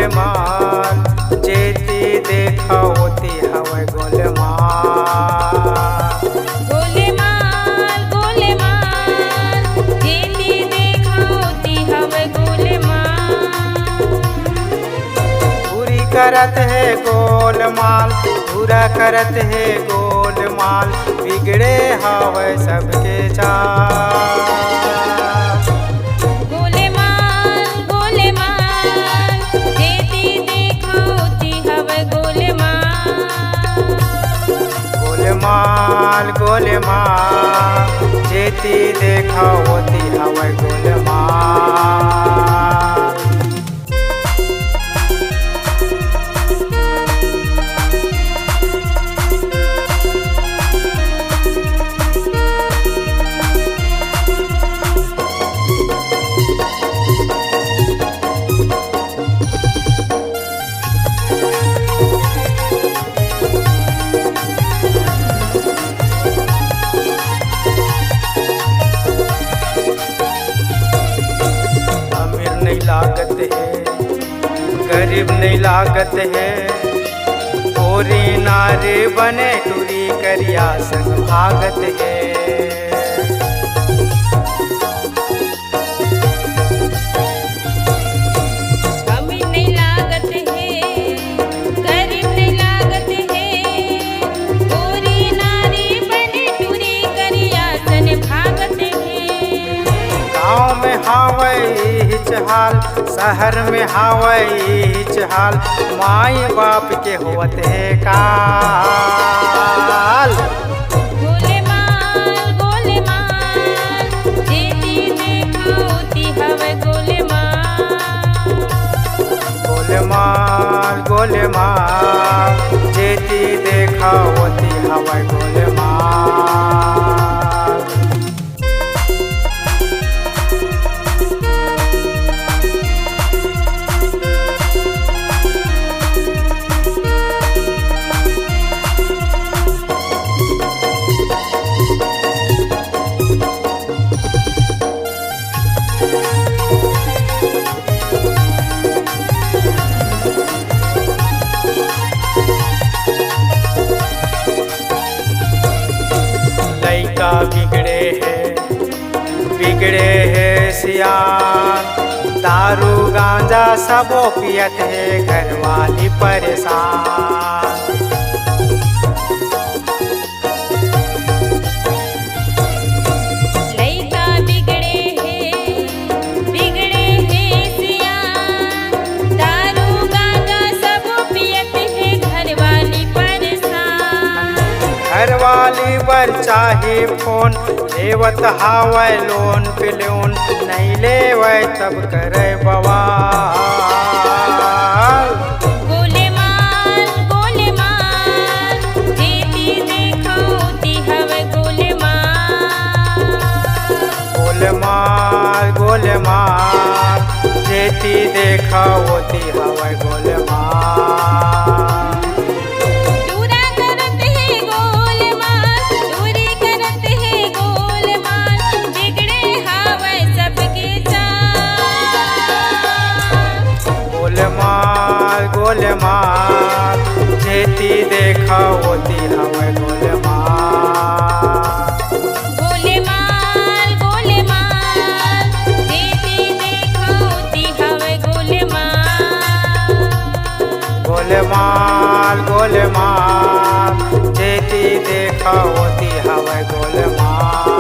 गोलमाल, जेती देखा होती हवे गोलमाल। गोलेमाल गोलेमाल, जेती देखा होती हवे गोलेमाल। पूरी करत है गोलमाल, पूरा करत है गोलमाल, बिगड़े हवे सबके चाल। गोलेमाल गोलेमाल, जेती देखा होती हवे गोलेमाल। गोलमाल गोलमाल, जेती देखा होती हवे गोलमाल। नहीं लागत है, गरीब नहीं लागत है, गोरी नारे बने टूरी करिया संग भागत है। अमीर नहीं लागत है, गरीब नहीं लागत है, गोरी नारी बने टूरी करिया सन भागत है। गाँव में हावै हिचहाल, शहर में हावै हिचहाल, माई बाप के होत है काल। गोलेमाल गोलेमाल, जेती देखा होती हवे गोलेमाल। गोलमाल गोलमाल, जेती देखा होती हवे गोलमाल। लइका बिगड़े है सियान, दारू गांजा सबो पियत है घरवाली परेशान। लइका बिगड़े है सियान, दारू गांजा सब पियत है घरवाली परेशान। घरवाली बर चाहे फोन, लेवत हावै लोन पे लोन, नहीं लेवै तब करे बवाल। गोलेमाल गोलेमाल, जेती देखा होती हवे गोलेमाल। गोलमाल गोलमाल, जेती देखा होती हवे गोलमाल। चूरा करत है गोलेमाल, चोरी करत है गोलेमाल, बिगड़े हवे सबके चाल। गोलमाल गोलमाल, जेती देखा होती हवे गोलमाल। गोलेमाल गोलेमाल, जेती देखा होती हवे गोलेमाल। गोलमाल गोलमाल, जेती देखा होती हवे गोलमाल।